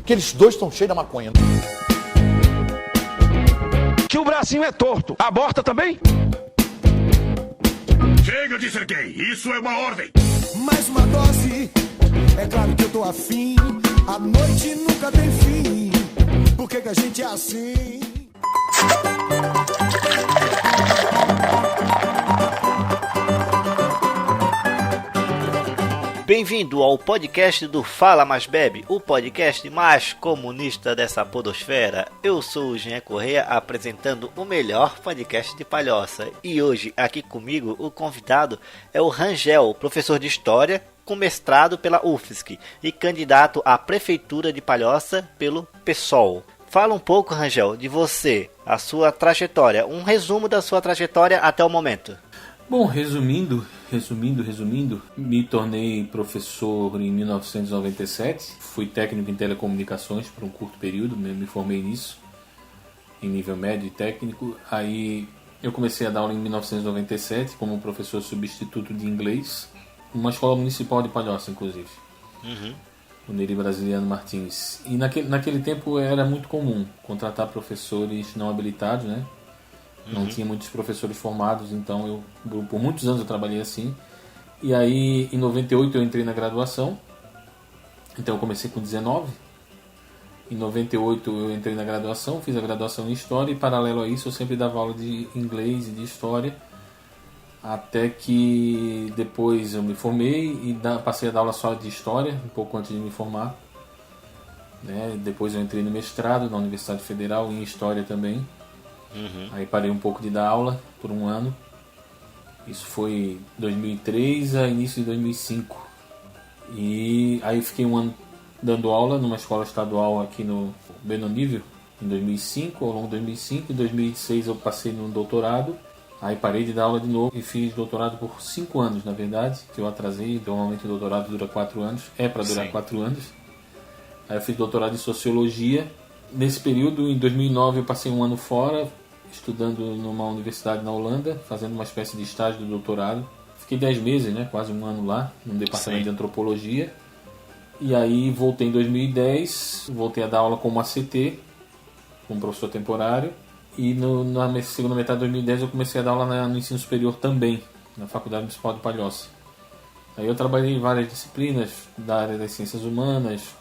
Aqueles dois estão cheios da maconha. Que o bracinho é torto. Aborta também? Chega de ser gay, isso é uma ordem. Mais uma dose, é claro que eu tô afim. A noite nunca tem fim. Por que a gente é assim? Bem-vindo ao podcast do Fala Mais Bebe, o podcast mais comunista dessa podosfera. Eu sou o Jean Correia, apresentando o melhor podcast de Palhoça. E hoje, aqui comigo, o convidado é o Rangel, professor de História, com mestrado pela UFSC e candidato à Prefeitura de Palhoça pelo PSOL. Fala um pouco, Rangel, de você, a sua trajetória, um resumo da sua trajetória até o momento. Bom, resumindo, me tornei professor em 1997, fui técnico em telecomunicações por um curto período, me formei nisso, em nível médio e técnico. Aí eu comecei a dar aula em 1997 como professor substituto de inglês, numa escola municipal de Palhoça, inclusive, o Neri Brasiliano Martins. E naquele tempo era muito comum contratar professores não habilitados, né? Não tinha muitos professores formados, então por muitos anos eu trabalhei assim. E aí em 98 eu entrei na graduação, então eu comecei com 19. Em 98 eu entrei na graduação, fiz a graduação em História e paralelo a isso eu sempre dava aula de inglês e de História. Até que depois eu me formei e passei a dar aula só de História, um pouco antes de me formar, né? Depois eu entrei no mestrado na Universidade Federal em História também. Aí parei um pouco de dar aula por um ano. Isso foi 2003 a início de 2005. E aí fiquei um ano dando aula numa escola estadual aqui no Benonível em 2005, ao longo de 2005. Em 2006 eu passei no doutorado. Aí parei de dar aula de novo e fiz doutorado por 5 anos, na verdade, que eu atrasei. Normalmente o doutorado dura 4 anos, para durar 4 anos. Aí eu fiz doutorado em Sociologia. Nesse período, em 2009, eu passei um ano fora, estudando numa universidade na Holanda, fazendo uma espécie de estágio do doutorado. Fiquei 10 meses, né, quase um ano lá, no departamento de Antropologia. E aí voltei em 2010, voltei a dar aula como ACT, como professor temporário. E na segunda metade de 2010 eu comecei a dar aula no ensino superior também, na Faculdade Municipal de Palhoça. Aí eu trabalhei em várias disciplinas da área das ciências humanas,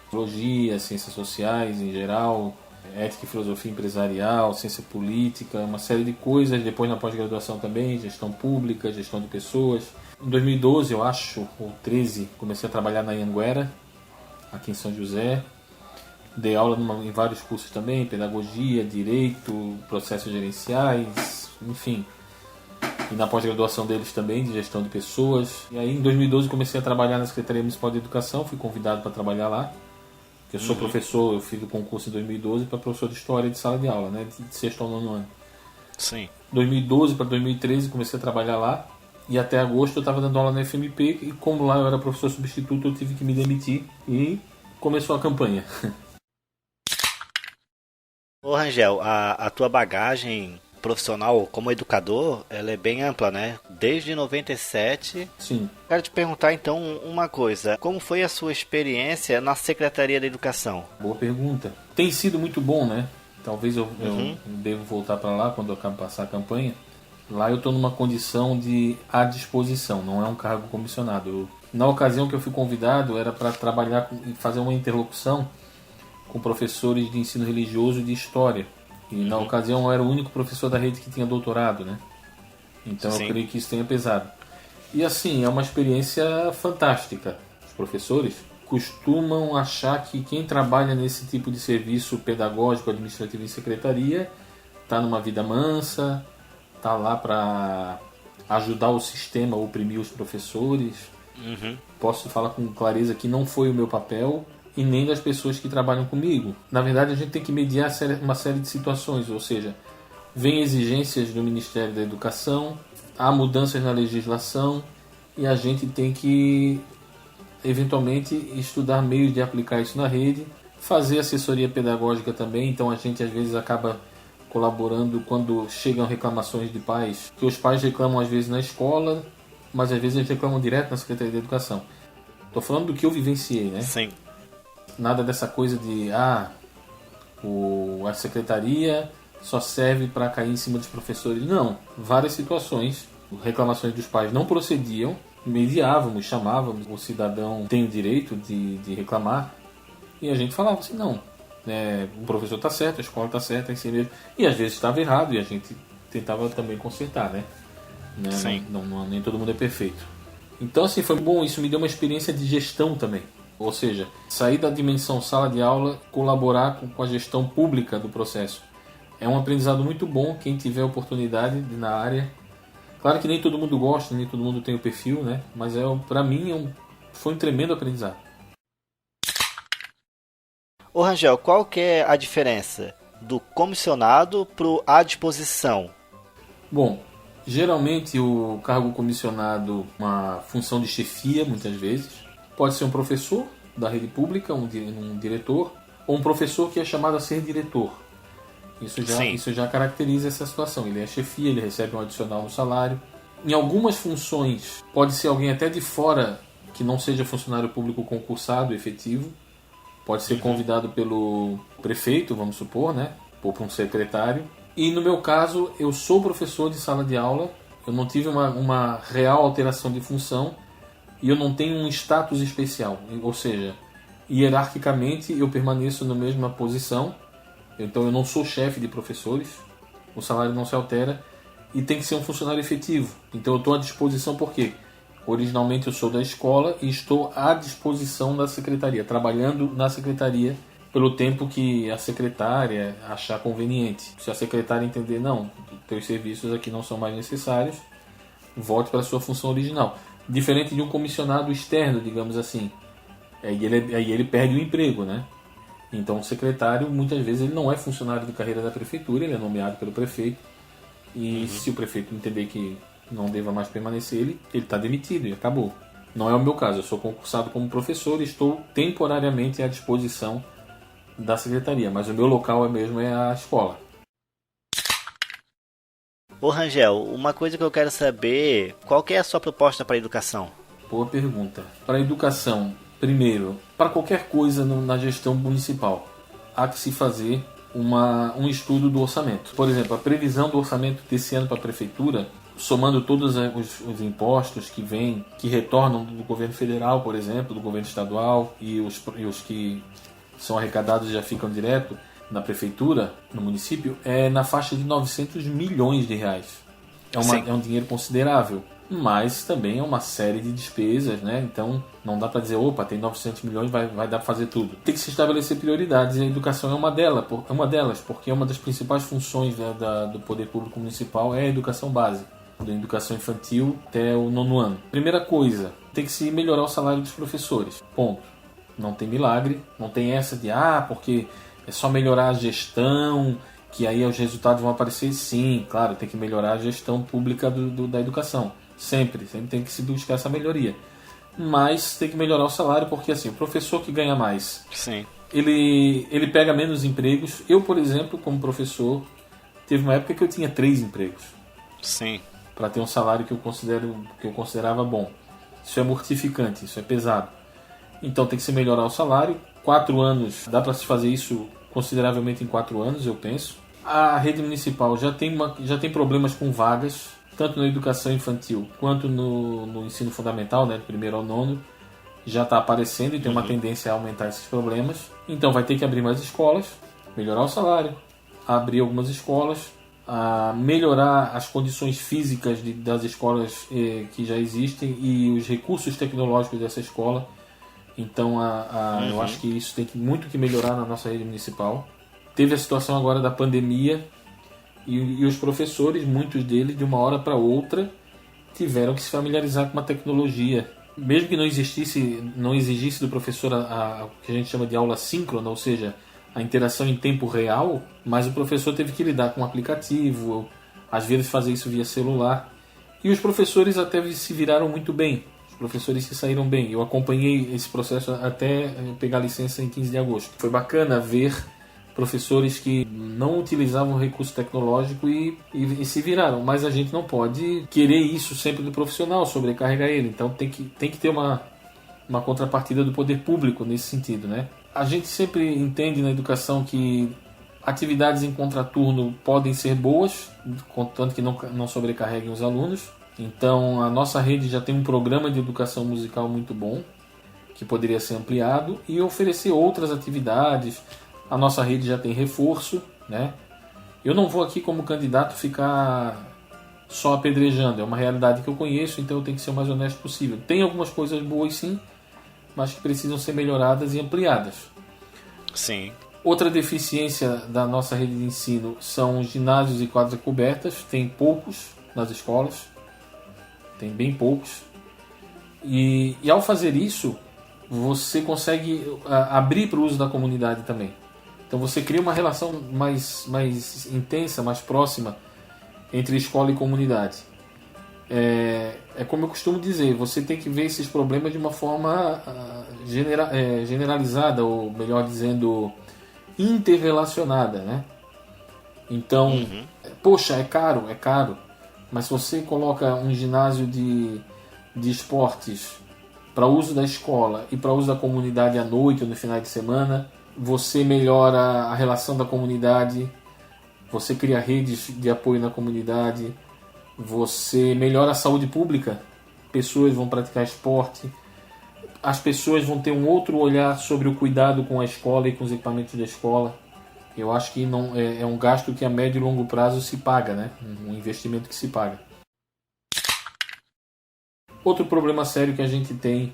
psicologia, ciências sociais em geral, ética e filosofia empresarial, ciência política, uma série de coisas. Depois na pós-graduação também, gestão pública, gestão de pessoas. Em 2012, eu acho, ou 2013, comecei a trabalhar na Anhanguera, aqui em São José. Dei aula em vários cursos também, pedagogia, direito, processos gerenciais, enfim. E na pós-graduação deles também, de gestão de pessoas. E aí em 2012 comecei a trabalhar na Secretaria Municipal de Educação, fui convidado para trabalhar lá. Eu sou professor, eu fiz o concurso em 2012 para professor de História de sala de aula, né, de sexto ao nono ano. Sim. 2012 para 2013 comecei a trabalhar lá. E até agosto eu estava dando aula na FMP e como lá eu era professor substituto eu tive que me demitir e começou a campanha. Ô Rangel, a tua bagagem profissional como educador, ela é bem ampla, né? Desde 97. Sim. Quero te perguntar então uma coisa. Como foi a sua experiência na Secretaria da Educação? Boa pergunta. Tem sido muito bom, né? Talvez eu devo voltar para lá quando eu passar a campanha. Lá eu estou numa condição de à disposição, não é um cargo comissionado. Na ocasião que eu fui convidado era para trabalhar e fazer uma interlocução com professores de ensino religioso e de história. E na ocasião eu era o único professor da rede que tinha doutorado, né? Então eu creio que isso tenha pesado. E assim, é uma experiência fantástica. Os professores costumam achar que quem trabalha nesse tipo de serviço pedagógico, administrativo em secretaria, está numa vida mansa, está lá para ajudar o sistema a oprimir os professores. Posso falar com clareza que não foi o meu papel e nem das pessoas que trabalham comigo. Na verdade, a gente tem que mediar uma série de situações, ou seja, vem exigências do Ministério da Educação, há mudanças na legislação e a gente tem que, eventualmente, estudar meios de aplicar isso na rede, fazer assessoria pedagógica também, então a gente às vezes acaba colaborando quando chegam reclamações de pais, que os pais reclamam às vezes na escola, mas às vezes eles reclamam direto na Secretaria de Educação. Estou falando do que eu vivenciei, né? Sim. Nada dessa coisa de a secretaria só serve para cair em cima dos professores. Não, várias situações, reclamações dos pais não procediam, mediávamos, chamávamos, o cidadão tem o direito de reclamar, e a gente falava assim, não, o professor está certo, a escola está certa, é assim mesmo. E às vezes estava errado e a gente tentava também consertar, né? Sim. Nem todo mundo é perfeito. Então assim, foi bom, isso me deu uma experiência de gestão também. Ou seja, sair da dimensão sala de aula, colaborar com a gestão pública do processo. É um aprendizado muito bom, quem tiver oportunidade na área. Claro que nem todo mundo gosta, nem todo mundo tem o perfil, né? Mas para mim foi um tremendo aprendizado. Ô Rangel, qual que é a diferença do comissionado pro à disposição? Bom, geralmente o cargo comissionado, uma função de chefia, muitas vezes, pode ser um professor da rede pública, um diretor, ou um professor que é chamado a ser diretor. Isso já caracteriza essa situação. Ele é chefia, ele recebe um adicional no salário. Em algumas funções, pode ser alguém até de fora que não seja funcionário público concursado, efetivo. Pode ser convidado pelo prefeito, vamos supor, né? Ou por um secretário. E no meu caso, eu sou professor de sala de aula, eu não tive uma real alteração de função e eu não tenho um status especial. Ou seja, hierarquicamente eu permaneço na mesma posição, então eu não sou chefe de professores, o salário não se altera e tem que ser um funcionário efetivo. Então eu estou à disposição por quê? Originalmente eu sou da escola e estou à disposição da secretaria, trabalhando na secretaria pelo tempo que a secretária achar conveniente. Se a secretária entender, não, teus serviços aqui não são mais necessários, volte para a sua função original. Diferente de um comissionado externo, digamos assim. Aí ele perde o emprego, né? Então o secretário, muitas vezes, ele não é funcionário de carreira da prefeitura, ele é nomeado pelo prefeito. E se o prefeito entender que não deva mais permanecer, ele está demitido e acabou. Não é o meu caso, eu sou concursado como professor e estou temporariamente à disposição da secretaria, mas o meu local mesmo é a escola. Ô Rangel, uma coisa que eu quero saber, qual que é a sua proposta para a educação? Boa pergunta. Para a educação, primeiro, para qualquer coisa na gestão municipal, há que se fazer um estudo do orçamento. Por exemplo, a previsão do orçamento desse ano para a prefeitura, somando todos os impostos que retornam do governo federal, por exemplo, do governo estadual e os que são arrecadados e já ficam direto na prefeitura, no município, é na faixa de 900 milhões de reais. É um dinheiro considerável, mas também é uma série de despesas, né? Então não dá para dizer, opa, tem 900 milhões, vai dar para fazer tudo. Tem que se estabelecer prioridades e a educação é uma delas, porque uma das principais funções do poder público municipal é a educação básica, da educação infantil até o 9º ano. Primeira coisa, tem que se melhorar o salário dos professores, ponto. Não tem milagre, não tem essa de, porque é só melhorar a gestão, que aí os resultados vão aparecer. Sim, claro, tem que melhorar a gestão pública da educação. Sempre tem que se buscar essa melhoria. Mas tem que melhorar o salário, porque assim, o professor que ganha mais, Sim. Ele pega menos empregos. Eu, por exemplo, como professor, teve uma época que eu tinha 3 empregos. Sim. Para ter um salário que eu considerava bom. Isso é mortificante, isso é pesado. Então tem que se melhorar o salário. 4 anos, dá para se fazer isso consideravelmente em 4 anos, eu penso. A rede municipal já tem problemas com vagas, tanto na educação infantil quanto no ensino fundamental, né, do 1º ao 9º, já está aparecendo e tem uma tendência a aumentar esses problemas. Então vai ter que abrir mais escolas, melhorar o salário, abrir algumas escolas, melhorar as condições físicas das escolas que já existem e os recursos tecnológicos dessa escola. Então eu acho que isso tem muito que melhorar na nossa rede municipal. Teve a situação agora da pandemia e os professores, muitos deles, de uma hora para outra, tiveram que se familiarizar com uma tecnologia. Mesmo que não exigisse do professor o que a gente chama de aula síncrona, ou seja, a interação em tempo real, mas o professor teve que lidar com um aplicativo, às vezes fazer isso via celular. E os professores até se viraram muito bem. Professores se saíram bem. Eu acompanhei esse processo até pegar licença em 15 de agosto. Foi bacana ver professores que não utilizavam recurso tecnológico e se viraram. Mas a gente não pode querer isso sempre do profissional, sobrecarregar ele. Então tem que ter uma contrapartida do poder público nesse sentido, né? A gente sempre entende na educação que atividades em contraturno podem ser boas, contanto que não sobrecarreguem os alunos. Então, a nossa rede já tem um programa de educação musical muito bom, que poderia ser ampliado, e oferecer outras atividades. A nossa rede já tem reforço, né? Eu não vou aqui como candidato ficar só apedrejando, é uma realidade que eu conheço, então eu tenho que ser o mais honesto possível. Tem algumas coisas boas sim, mas que precisam ser melhoradas e ampliadas. Sim. Outra deficiência da nossa rede de ensino são os ginásios e quadras cobertas. Tem poucos nas escolas, tem bem poucos. E ao fazer isso, você consegue abrir para o uso da comunidade também. Então você cria uma relação mais intensa, mais próxima entre escola e comunidade. É como eu costumo dizer, você tem que ver esses problemas de uma forma generalizada, ou melhor dizendo, interrelacionada, né? Então, poxa, é caro, mas se você coloca um ginásio de esportes para uso da escola e para uso da comunidade à noite ou no final de semana, você melhora a relação da comunidade, você cria redes de apoio na comunidade, você melhora a saúde pública, pessoas vão praticar esporte, as pessoas vão ter um outro olhar sobre o cuidado com a escola e com os equipamentos da escola. Eu acho que não é um gasto que a médio e longo prazo se paga, né? Um investimento que se paga. Outro problema sério que a gente tem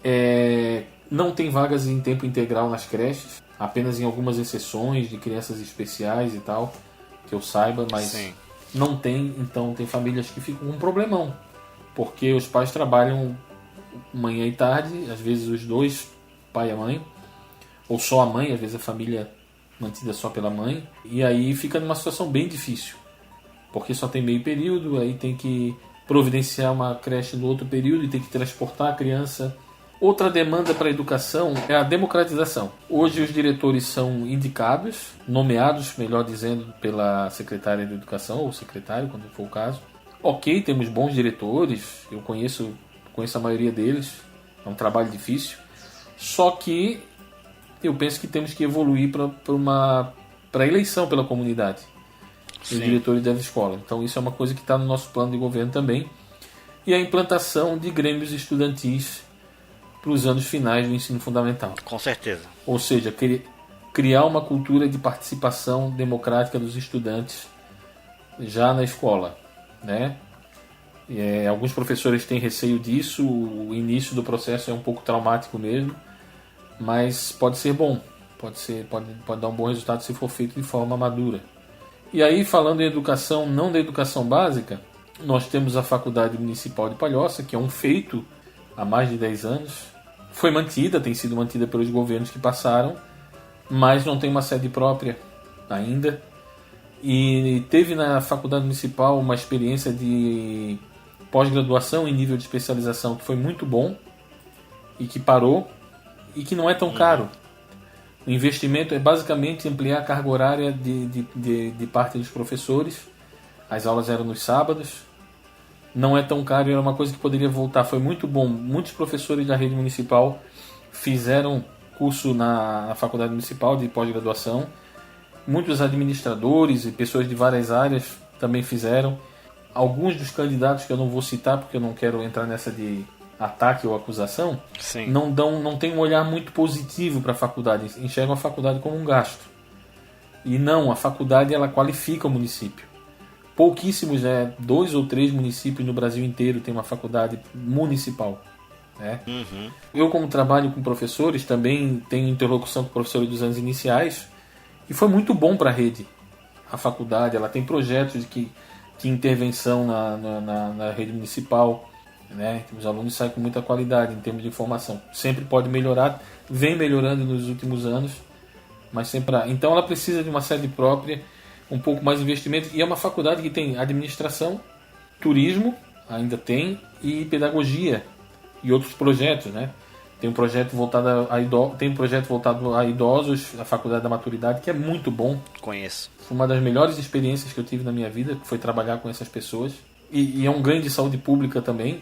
é não tem vagas em tempo integral nas creches, apenas em algumas exceções de crianças especiais e tal, que eu saiba, mas sim, não tem. Então tem famílias que ficam com um problemão, porque os pais trabalham manhã e tarde, às vezes os dois, pai e a mãe, ou só a mãe, às vezes a família mantida só pela mãe, e aí fica numa situação bem difícil, porque só tem meio período, aí tem que providenciar uma creche no outro período e tem que transportar a criança. Outra demanda para a educação é a democratização. Hoje os diretores são indicados, nomeados, melhor dizendo, pela secretária de educação, ou secretário, quando for o caso. Ok, temos bons diretores, eu conheço a maioria deles, é um trabalho difícil, só que eu penso que temos que evoluir para a eleição pela comunidade dos diretores da escola. Então isso é uma coisa que está no nosso plano de governo também. E a implantação de grêmios estudantis para os anos finais do ensino fundamental. Com certeza. Ou seja, criar uma cultura de participação democrática dos estudantes já na escola, né? Alguns professores têm receio disso, o início do processo é um pouco traumático mesmo, mas pode ser bom, pode dar um bom resultado se for feito de forma madura. E aí, falando em educação, não da educação básica, nós temos a Faculdade Municipal de Palhoça, que é um feito há mais de 10 anos. Foi mantida, tem sido mantida pelos governos que passaram, mas não tem uma sede própria ainda. E teve na Faculdade Municipal uma experiência de pós-graduação em nível de especialização que foi muito bom e que parou e que não é tão caro. O investimento é basicamente ampliar a carga horária de parte dos professores. As aulas eram nos sábados. Não é tão caro, era uma coisa que poderia voltar. Foi muito bom. Muitos professores da rede municipal fizeram curso na Faculdade Municipal de pós-graduação. Muitos administradores e pessoas de várias áreas também fizeram. Alguns dos candidatos que eu não vou citar porque eu não quero entrar nessa de ataque ou acusação, não tem um olhar muito positivo para a faculdade, enxergam a faculdade como um gasto. E não, a faculdade ela qualifica o município. Pouquíssimos, 2 ou 3 municípios no Brasil inteiro têm uma faculdade municipal, né? Eu, como trabalho com professores, também tenho interlocução com professores dos anos iniciais, e foi muito bom para a rede. A faculdade ela tem projetos de intervenção na rede municipal, né? Os alunos saem com muita qualidade em termos de informação. Sempre pode melhorar, vem melhorando nos últimos anos, mas sempre há. Então ela precisa de uma sede própria, um pouco mais de investimento, e é uma faculdade que tem administração, turismo, ainda tem, e pedagogia e outros projetos, né? Tem um projeto voltado a idosos, a Faculdade da Maturidade, que é muito bom. Conheço. Foi uma das melhores experiências que eu tive na minha vida, que foi trabalhar com essas pessoas. E é um ganho de saúde pública também,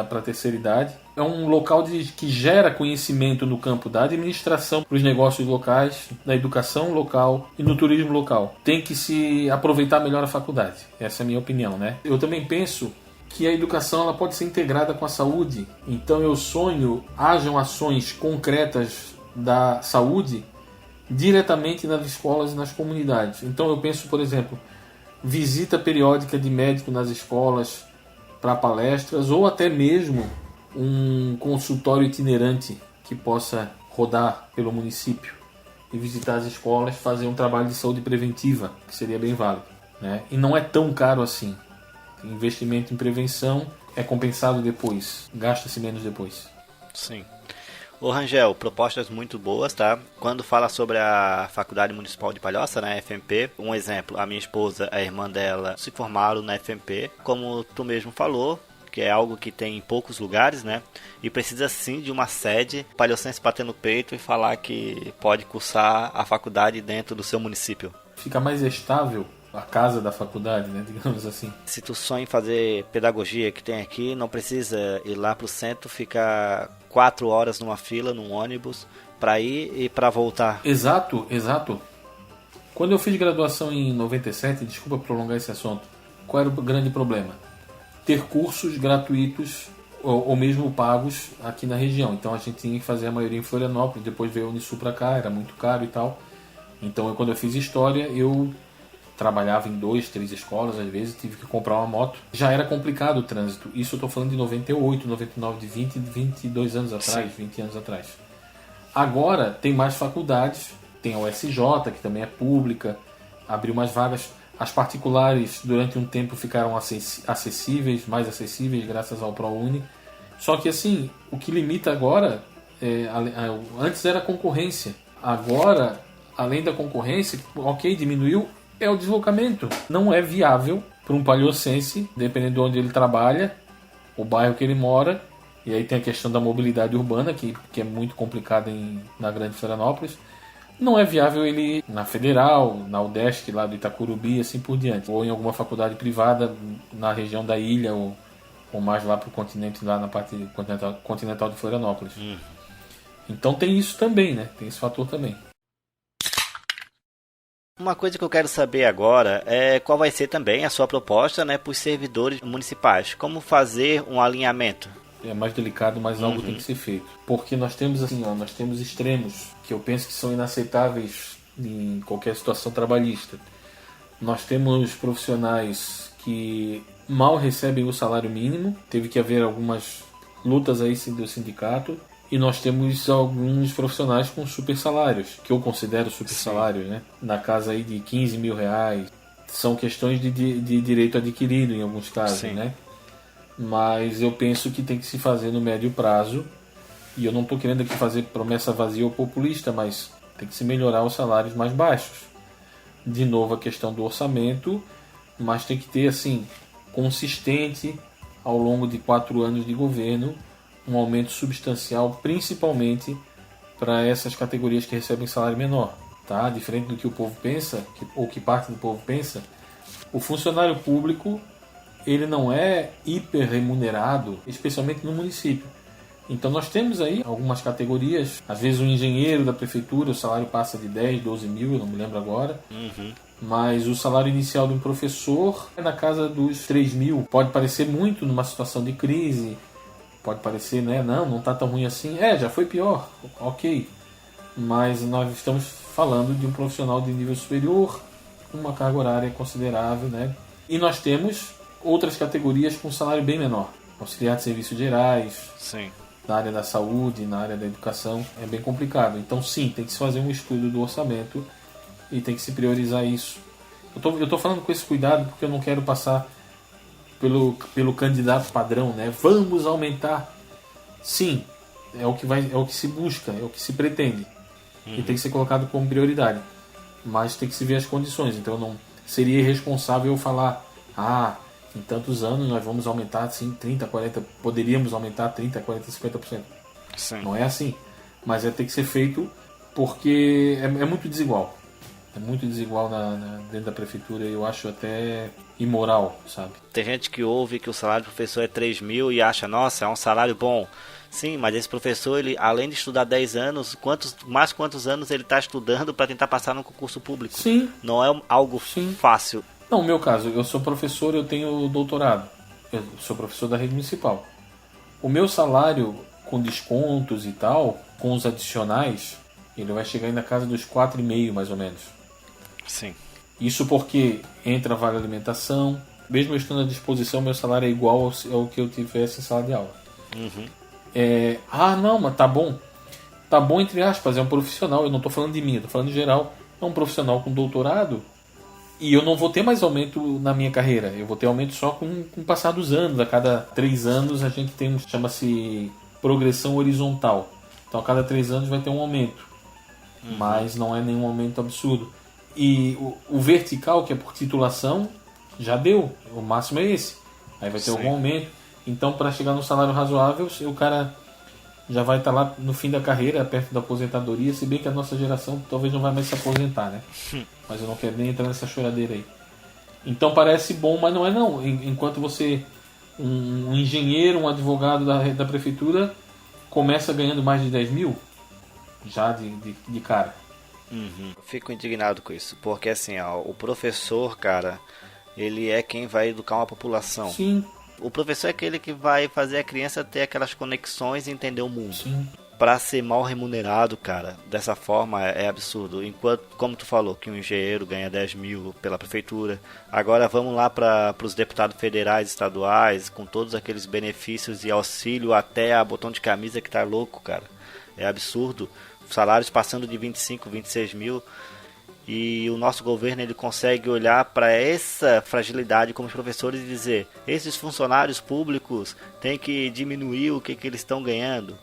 para a terceira idade. É um local que gera conhecimento no campo da administração, para os negócios locais, na educação local e no turismo local. Tem que se aproveitar melhor a faculdade. Essa é a minha opinião, né? Eu também penso que a educação ela pode ser integrada com a saúde. Então eu sonho, hajam ações concretas da saúde diretamente nas escolas e nas comunidades. Então eu penso, por exemplo, visita periódica de médico nas escolas para palestras, ou até mesmo um consultório itinerante que possa rodar pelo município e visitar as escolas, fazer um trabalho de saúde preventiva, que seria bem válido, né? E não é tão caro assim. Investimento em prevenção é compensado depois, gasta-se menos depois. Sim. Ô Rangel, propostas muito boas, tá? Quando fala sobre a Faculdade Municipal de Palhoça, né, FMP, um exemplo, a minha esposa, a irmã dela, se formaram na FMP, como tu mesmo falou, que é algo que tem em poucos lugares, né? E precisa sim de uma sede, palhocense bater no peito e falar que pode cursar a faculdade dentro do seu município. Fica mais estável a casa da faculdade, né, digamos assim. Se tu sonha em fazer pedagogia que tem aqui, não precisa ir lá pro centro, ficar 4 horas numa fila, num ônibus, para ir e para voltar. Exato. Quando eu fiz graduação em 97, desculpa prolongar esse assunto, qual era o grande problema? Ter cursos gratuitos ou mesmo pagos aqui na região. Então a gente tinha que fazer a maioria em Florianópolis, depois veio a Unisul para cá, era muito caro e tal. Então quando eu fiz história, eu trabalhava em 2, 3 escolas, às vezes tive que comprar uma moto. Já era complicado o trânsito. Isso eu estou falando de 98, 99, de 22 anos atrás, 20 anos atrás. Agora tem mais faculdades, tem a USJ, que também é pública, abriu mais vagas. As particulares, durante um tempo, ficaram acessíveis, mais acessíveis, graças ao ProUni. Só que assim, o que limita agora, antes era a concorrência. Agora, além da concorrência, ok, diminuiu, é o deslocamento. Não é viável para um palhocense, dependendo de onde ele trabalha, o bairro que ele mora, e aí tem a questão da mobilidade urbana, que é muito complicada na Grande Florianópolis. Não é viável ele ir na Federal, na UDESC, lá do Itacurubi, assim por diante, ou em alguma faculdade privada na região da ilha, ou mais lá para o continente, lá na parte continental de Florianópolis. Então tem isso também, né? Tem esse fator também. Uma coisa que eu quero saber agora é qual vai ser também a sua proposta, né, para os servidores municipais. Como fazer um alinhamento? É mais delicado, mas algo tem que ser feito. Porque nós temos assim, nós temos extremos que eu penso que são inaceitáveis em qualquer situação trabalhista. Nós temos profissionais que mal recebem o salário mínimo, teve que haver algumas lutas aí do sindicato. E nós temos alguns profissionais com super salários, que eu considero super salários, né? Na casa aí de 15 mil reais. São questões de direito adquirido em alguns casos, né? Mas eu penso que tem que se fazer no médio prazo. E eu não estou querendo aqui fazer promessa vazia ou populista, mas tem que se melhorar os salários mais baixos. De novo a questão do orçamento, mas tem que ter assim, consistente ao longo de 4 anos de governo, um aumento substancial, principalmente para essas categorias que recebem salário menor, tá? Diferente do que o povo pensa, ou que parte do povo pensa, o funcionário público ele não é hiper remunerado, especialmente no município. Então nós temos aí algumas categorias, às vezes um engenheiro da prefeitura, o salário passa de 10, 12 mil, eu não me lembro agora, mas o salário inicial de um professor é na casa dos 3 mil. Pode parecer muito numa situação de crise, pode parecer, né? Não está tão ruim assim. Já foi pior, ok. Mas nós estamos falando de um profissional de nível superior, com uma carga horária considerável, né? E nós temos outras categorias com salário bem menor. Auxiliar de serviços gerais, na área da saúde, na área da educação, é bem complicado. Então sim, tem que se fazer um estudo do orçamento e tem que se priorizar isso. Eu estou falando com esse cuidado porque eu não quero passar pelo candidato padrão, né? Vamos aumentar. Sim, é o que se busca, é o que se pretende. E tem que ser colocado como prioridade. Mas tem que se ver as condições. Então não seria irresponsável eu falar, em tantos anos nós vamos aumentar assim 30, 40, poderíamos aumentar 30, 40, 50%. Sim. Não é assim. Mas tem que ser feito porque é muito desigual. É muito desigual dentro da prefeitura, eu acho até imoral, sabe? Tem gente que ouve que o salário do professor é 3 mil e acha, nossa, é um salário bom. Sim, mas esse professor, ele, além de estudar 10 anos, quantos anos ele está estudando para tentar passar no concurso público? Sim. Não é algo fácil. Não, no meu caso, eu sou professor, eu tenho doutorado. Eu sou professor da rede municipal. O meu salário, com descontos e tal, com os adicionais, ele vai chegar aí na casa dos 4,5 mais ou menos. Sim. Isso porque entra a vale alimentação. Mesmo eu estando à disposição, meu salário é igual ao que eu tivesse em sala de aula. Uhum. Não, mas tá bom. Tá bom entre aspas, é um profissional. Eu não estou falando de mim, eu estou falando em geral. É um profissional com doutorado e eu não vou ter mais aumento na minha carreira. Eu vou ter aumento só com o passar dos anos. A cada 3 anos a gente tem chama-se progressão horizontal. Então a cada 3 anos vai ter um aumento. Uhum. Mas não é nenhum aumento absurdo. E o vertical, que é por titulação, já deu. O máximo é esse. Aí vai ter algum aumento. Então, para chegar no salário razoável, o cara já vai estar lá no fim da carreira, perto da aposentadoria. Se bem que a nossa geração talvez não vai mais se aposentar, né? Mas eu não quero nem entrar nessa choradeira aí. Então parece bom, mas não é não. Enquanto você, um engenheiro, um advogado da prefeitura, começa ganhando mais de 10 mil, já de cara. Uhum. Eu fico indignado com isso, porque assim, o professor, cara, ele é quem vai educar uma população. Sim. O professor é aquele que vai fazer a criança ter aquelas conexões e entender o mundo. Sim. Pra ser mal remunerado, cara, dessa forma é absurdo. Enquanto, como tu falou, que um engenheiro ganha 10 mil pela prefeitura. Agora vamos lá para os deputados federais, estaduais, com todos aqueles benefícios e auxílio até a botão de camisa que tá louco, cara. É absurdo. Salários passando de 25, 26 mil. E o nosso governo, ele consegue olhar para essa fragilidade como professores e dizer: esses funcionários públicos têm que diminuir o que eles estão ganhando.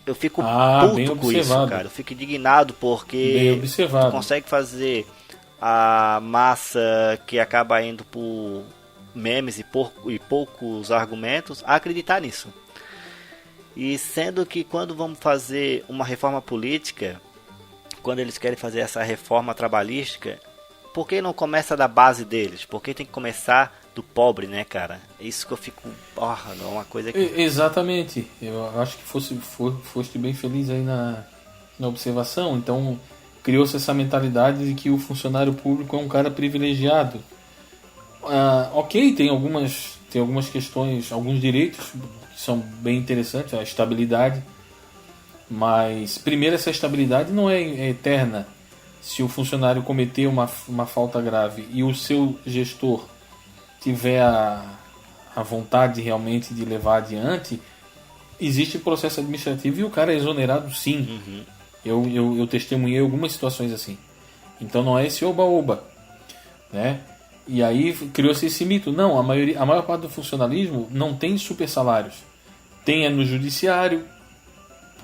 Eu fico puto com isso, cara. Eu fico indignado porque tu consegue fazer a massa que acaba indo por memes e poucos argumentos a acreditar nisso. E sendo que quando vamos fazer uma reforma política, quando eles querem fazer essa reforma trabalhística, por que não começa da base deles? Por que tem que começar do pobre, né, cara? Isso que eu fico... é uma coisa que... Exatamente. Eu acho que foste bem feliz aí na observação. Então, criou-se essa mentalidade de que o funcionário público é um cara privilegiado. Ok, tem algumas questões, alguns direitos que são bem interessantes, a estabilidade. Mas, primeiro, essa estabilidade não é eterna. Se o funcionário cometer uma falta grave e o seu gestor tiver a vontade realmente de levar adiante, existe processo administrativo e o cara é exonerado, sim. Uhum. Eu testemunhei algumas situações assim. Então não é esse oba-oba, né? E aí criou-se esse mito. Não, a maior parte do funcionalismo não tem super salários. Tem no judiciário,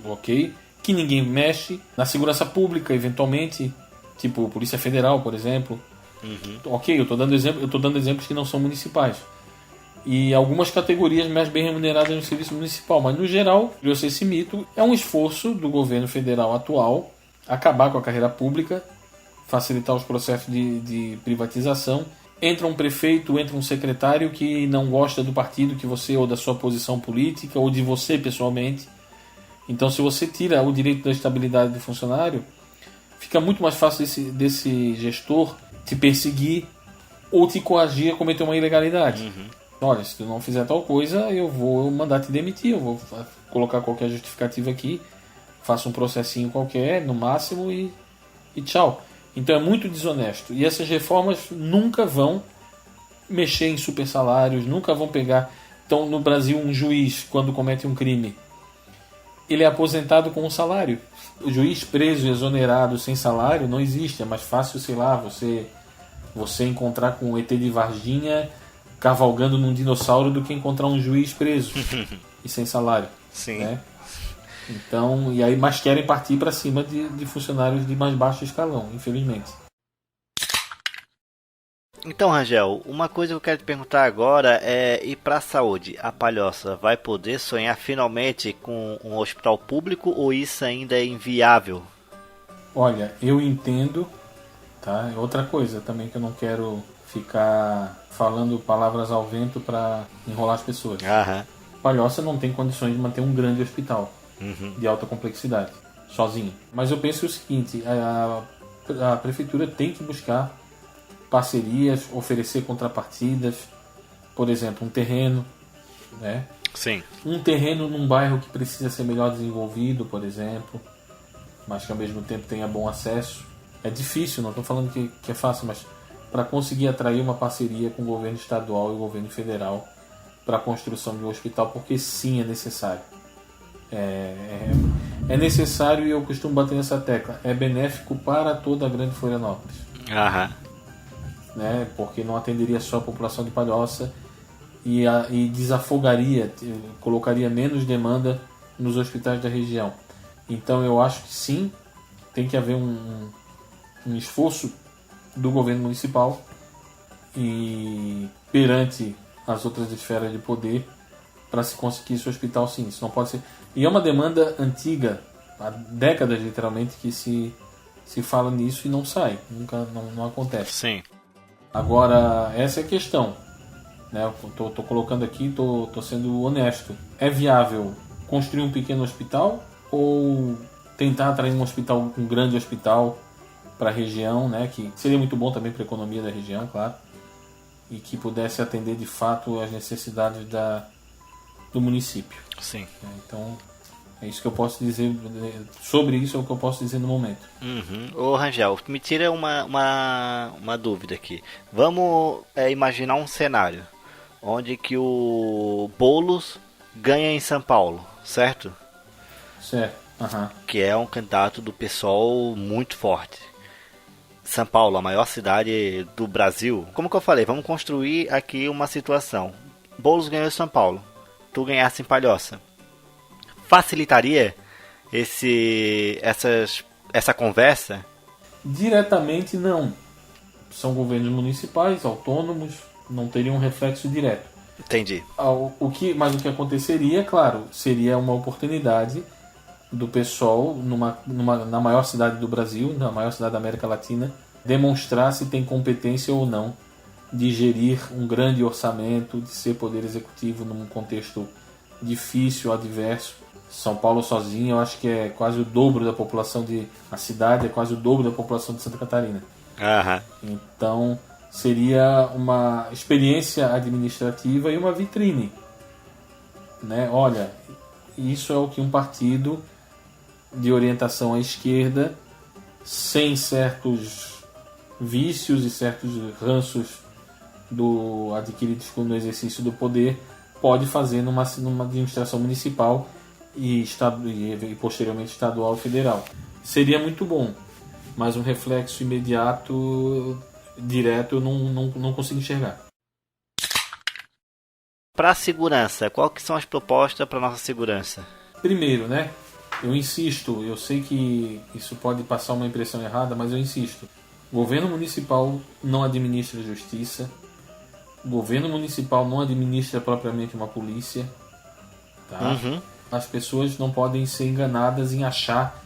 ok, que ninguém mexe. Na segurança pública, eventualmente, tipo Polícia Federal, por exemplo. Uhum. Ok, eu estou dando exemplos que não são municipais. E algumas categorias mais bem remuneradas no serviço municipal. Mas, no geral, criou-se esse mito. É um esforço do governo federal atual acabar com a carreira pública, facilitar os processos de privatização. Entra um prefeito, entra um secretário que não gosta do partido que você, ou da sua posição política, ou de você pessoalmente. Então, se você tira o direito da estabilidade do funcionário, fica muito mais fácil desse gestor te perseguir ou te coagir a cometer uma ilegalidade. Uhum. Olha, se tu não fizer tal coisa, eu vou mandar te demitir, eu vou colocar qualquer justificativa aqui, faço um processinho qualquer, no máximo, e tchau. Então é muito desonesto. E essas reformas nunca vão mexer em super salários, nunca vão pegar... Então, no Brasil, um juiz, quando comete um crime, ele é aposentado com um salário. O juiz preso, exonerado, sem salário, não existe. É mais fácil, sei lá, você encontrar com o ET de Varginha cavalgando num dinossauro do que encontrar um juiz preso e sem salário. Sim. Né? Então, e aí, mas querem partir para cima de funcionários de mais baixo escalão, infelizmente. Então, Rangel, uma coisa que eu quero te perguntar agora é: e para a saúde, a Palhoça vai poder sonhar finalmente com um hospital público ou isso ainda é inviável? Olha, eu entendo Tá? Outra coisa também que eu não quero ficar falando palavras ao vento para enrolar as pessoas. Palhoça não tem condições de manter um grande hospital de alta complexidade, sozinho. Mas eu penso o seguinte, a prefeitura tem que buscar parcerias, oferecer contrapartidas, por exemplo, um terreno, né? Sim. Um terreno num bairro que precisa ser melhor desenvolvido, por exemplo, mas que ao mesmo tempo tenha bom acesso. É difícil, não estou falando que é fácil, mas para conseguir atrair uma parceria com o governo estadual e o governo federal para a construção de um hospital, porque sim, é necessário. É necessário, e eu costumo bater nessa tecla, é benéfico para toda a grande Florianópolis. Né? Porque não atenderia só a população de Palhoça e desafogaria, colocaria menos demanda nos hospitais da região. Então eu acho que sim, tem que haver um esforço do governo municipal e perante as outras esferas de poder para se conseguir esse hospital, sim. Isso não pode ser. E é uma demanda antiga, há décadas literalmente, que se fala nisso e não sai, nunca não acontece. Sim. Agora, essa é a questão, né? Eu tô colocando aqui, tô sendo honesto. É viável construir um pequeno hospital ou tentar atrair um grande hospital para a região, né? Que seria muito bom também para a economia da região, claro, e que pudesse atender de fato as necessidades do município. Sim. Então, é isso que eu posso dizer sobre isso, é o que eu posso dizer no momento. Ô Rangel, me tira uma dúvida aqui. Vamos imaginar um cenário onde que o Boulos ganha em São Paulo, certo? Certo. Que é um candidato do PSOL muito forte. São Paulo, a maior cidade do Brasil. Como que eu falei, vamos construir aqui uma situação. Boulos ganhou em São Paulo, tu ganhasse em Palhoça. Facilitaria essa conversa? Diretamente não. São governos municipais, autônomos, não teriam um reflexo direto. Entendi. Mas o que aconteceria, claro, seria uma oportunidade do PSOL, na maior cidade do Brasil, na maior cidade da América Latina, demonstrar se tem competência ou não de gerir um grande orçamento, de ser poder executivo num contexto difícil, adverso. São Paulo sozinho, eu acho que é quase o dobro da população a cidade é quase o dobro da população de Santa Catarina. Então, seria uma experiência administrativa e uma vitrine, né? Olha, isso é o que um partido de orientação à esquerda, sem certos vícios e certos ranços adquiridos no exercício do poder, pode fazer numa administração municipal e posteriormente estadual e federal. Seria muito bom, mas um reflexo imediato, direto, eu não consigo enxergar. Para a segurança, qual que são as propostas para nossa segurança? Primeiro, né? Eu insisto, eu sei que isso pode passar uma impressão errada, mas eu insisto. O governo municipal não administra justiça. O governo municipal não administra propriamente uma polícia. Tá? As pessoas não podem ser enganadas em achar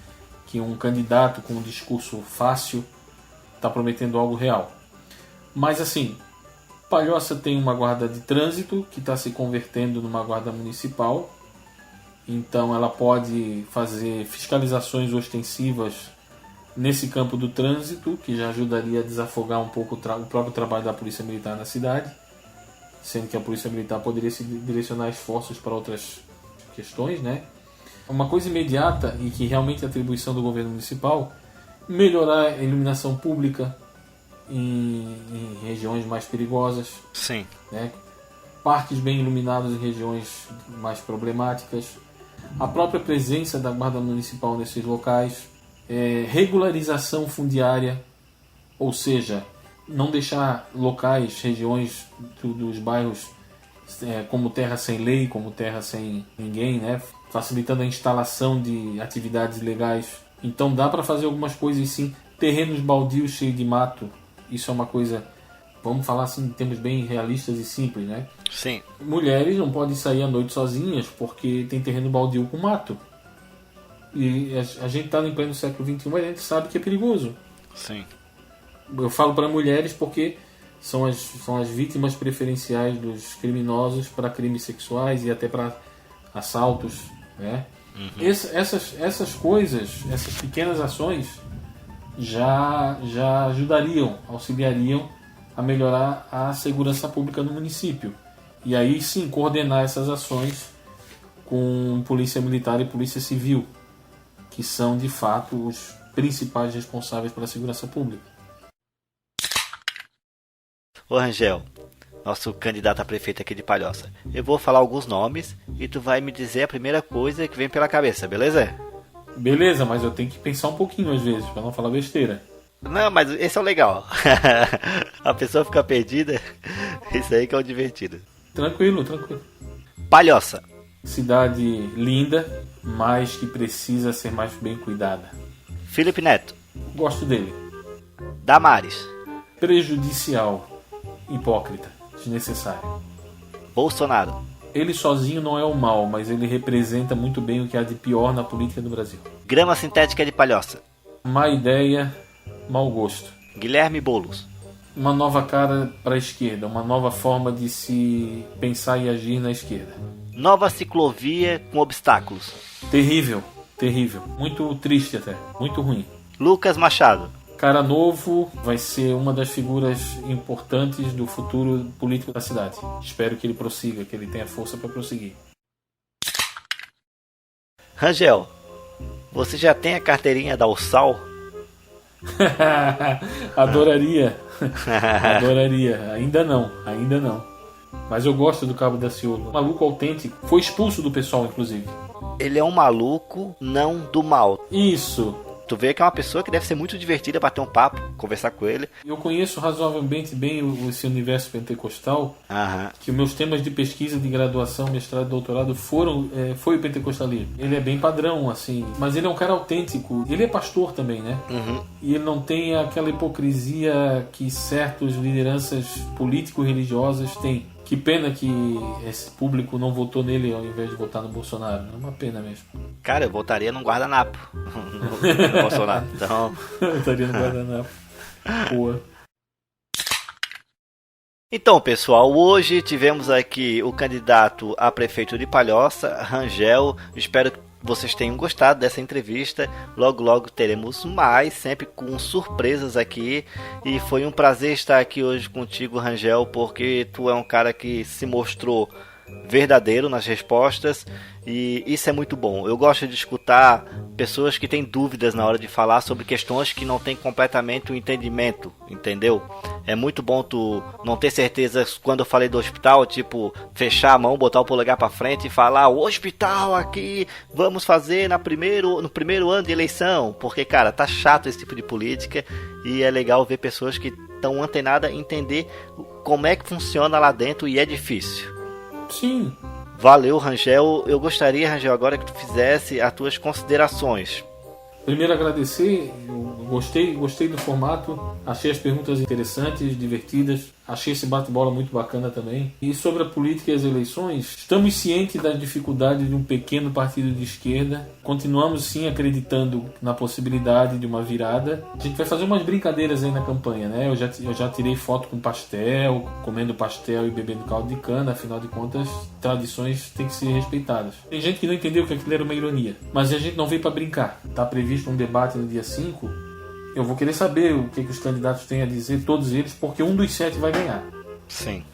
que um candidato com um discurso fácil está prometendo algo real. Mas assim, Palhoça tem uma guarda de trânsito que está se convertendo numa guarda municipal. Então ela pode fazer fiscalizações ostensivas nesse campo do trânsito, que já ajudaria a desafogar um pouco o próprio trabalho da Polícia Militar na cidade, sendo que a Polícia Militar poderia se direcionar esforços para outras questões, né? Uma coisa imediata e que realmente é atribuição do governo municipal, melhorar a iluminação pública em regiões mais perigosas. Sim. Né? Parques bem iluminados em regiões mais problemáticas. A própria presença da Guarda Municipal nesses locais. Regularização fundiária, ou seja, não deixar locais, regiões dos bairros como terra sem lei, como terra sem ninguém, né? Facilitando a instalação de atividades ilegais. Então dá para fazer algumas coisas sim. Terrenos baldios cheios de mato, isso é uma coisa, vamos falar assim em termos bem realistas e simples, né? Sim. Mulheres não podem sair à noite sozinhas porque tem terreno baldio com mato. E a gente está em pleno século XXI, mas a gente sabe que é perigoso. Sim. Eu falo para mulheres porque são as vítimas preferenciais dos criminosos para crimes sexuais e até para assaltos, né? Essas coisas, essas pequenas ações já ajudariam, auxiliariam a melhorar a segurança pública no município. E aí sim coordenar essas ações com polícia militar e polícia civil, que são de fato os principais responsáveis pela segurança pública. Ô Rangel, nosso candidato a prefeito aqui de Palhoça, eu vou falar alguns nomes e tu vai me dizer a primeira coisa que vem pela cabeça, beleza? Beleza, mas eu tenho que pensar um pouquinho às vezes, para não falar besteira. Não, mas esse é o legal. A pessoa fica perdida, isso aí que é o divertido. Tranquilo. Palhoça. Cidade linda, mas que precisa ser mais bem cuidada. Felipe Neto. Gosto dele. Damares. Prejudicial, hipócrita, desnecessário. Bolsonaro. Ele sozinho não é o mal, mas ele representa muito bem o que há de pior na política do Brasil. Grama sintética de Palhoça. Má ideia, mau gosto. Guilherme Boulos. Uma nova cara para a esquerda, uma nova forma de se pensar e agir na esquerda. Nova ciclovia com obstáculos. Terrível. Muito triste até, muito ruim. Lucas Machado. Cara novo, vai ser uma das figuras importantes do futuro político da cidade. Espero que ele prossiga, que ele tenha força para prosseguir. Rangel, você já tem a carteirinha da Ursal? Adoraria. Ainda não. Mas eu gosto do Cabo Daciolo. Maluco autêntico. Foi expulso do pessoal, inclusive. Ele é um maluco, não do mal. Isso. Tu vê que é uma pessoa que deve ser muito divertida bater um papo, conversar com ele. Eu conheço razoavelmente bem esse universo pentecostal, que os meus temas de pesquisa de graduação, mestrado e doutorado foi o pentecostalismo. Ele é bem padrão, assim, mas ele é um cara autêntico. Ele é pastor também, né? E ele não tem aquela hipocrisia que certas lideranças político-religiosas têm. Que pena que esse público não votou nele ao invés de votar no Bolsonaro. É uma pena mesmo. Cara, eu votaria num guardanapo no Bolsonaro. Então... eu votaria no guardanapo. Boa. Então, pessoal, hoje tivemos aqui o candidato a prefeito de Palhoça, Rangel. Espero que vocês tenham gostado dessa entrevista. Logo teremos mais, sempre com surpresas aqui. E foi um prazer estar aqui hoje contigo, Rangel, porque tu é um cara que se mostrou verdadeiro nas respostas e isso é muito bom. Eu gosto de escutar pessoas que têm dúvidas na hora de falar sobre questões que não têm completamente o entendimento, entendeu? É muito bom tu não ter certeza quando eu falei do hospital, tipo, fechar a mão, botar o polegar pra frente e falar o hospital aqui, vamos fazer no primeiro ano de eleição, porque, cara, tá chato esse tipo de política e é legal ver pessoas que estão antenadas a entender como é que funciona lá dentro e é difícil. Sim. Valeu, Rangel. Eu gostaria, Rangel, agora que tu fizesse as tuas considerações. Primeiro agradecer, eu gostei do formato, achei as perguntas interessantes, divertidas, achei esse bate-bola muito bacana também. E sobre a política e as eleições, estamos cientes da dificuldade de um pequeno partido de esquerda, continuamos sim acreditando na possibilidade de uma virada. A gente vai fazer umas brincadeiras aí na campanha, né? Eu já tirei foto com pastel, comendo pastel e bebendo caldo de cana, afinal de contas, tradições têm que ser respeitadas. Tem gente que não entendeu que aquilo era uma ironia, mas a gente não veio para brincar. Está previsto um debate no dia 5, eu vou querer saber o que os candidatos têm a dizer, todos eles, porque um dos 7 vai ganhar. Sim.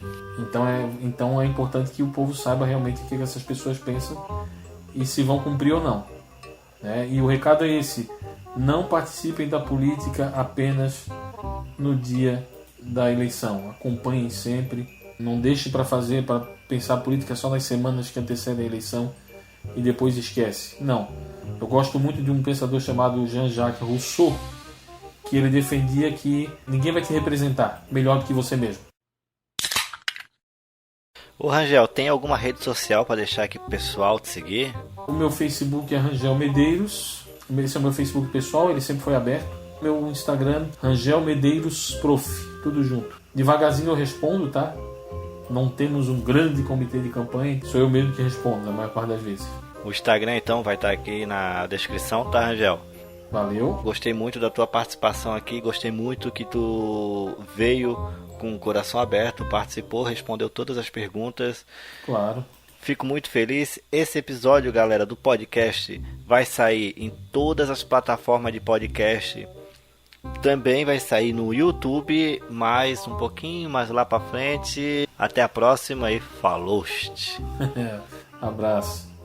Então é importante que o povo saiba realmente o que essas pessoas pensam e se vão cumprir ou não. Né? E o recado é esse: não participem da política apenas no dia da eleição. Acompanhem sempre. Não deixe para pensar política só nas semanas que antecedem a eleição e depois esquece. Não. Eu gosto muito de um pensador chamado Jean-Jacques Rousseau, que ele defendia que ninguém vai te representar melhor do que você mesmo. Ô Rangel, tem alguma rede social para deixar aqui pro pessoal te seguir? O meu Facebook é Rangel Medeiros. Esse é o meu Facebook pessoal, ele sempre foi aberto. Meu Instagram, Rangel Medeiros Prof, tudo junto. Devagarzinho eu respondo, tá? Não temos um grande comitê de campanha, sou eu mesmo que respondo, na maior parte das vezes. O Instagram então vai estar aqui na descrição, tá, Rangel? Valeu. Gostei muito da tua participação aqui, gostei muito que tu veio com o coração aberto, participou, respondeu todas as perguntas. Claro. Fico muito feliz. Esse episódio, galera, do podcast vai sair em todas as plataformas de podcast. Também vai sair no YouTube, mais um pouquinho mais lá pra frente. Até a próxima e falou! Abraço.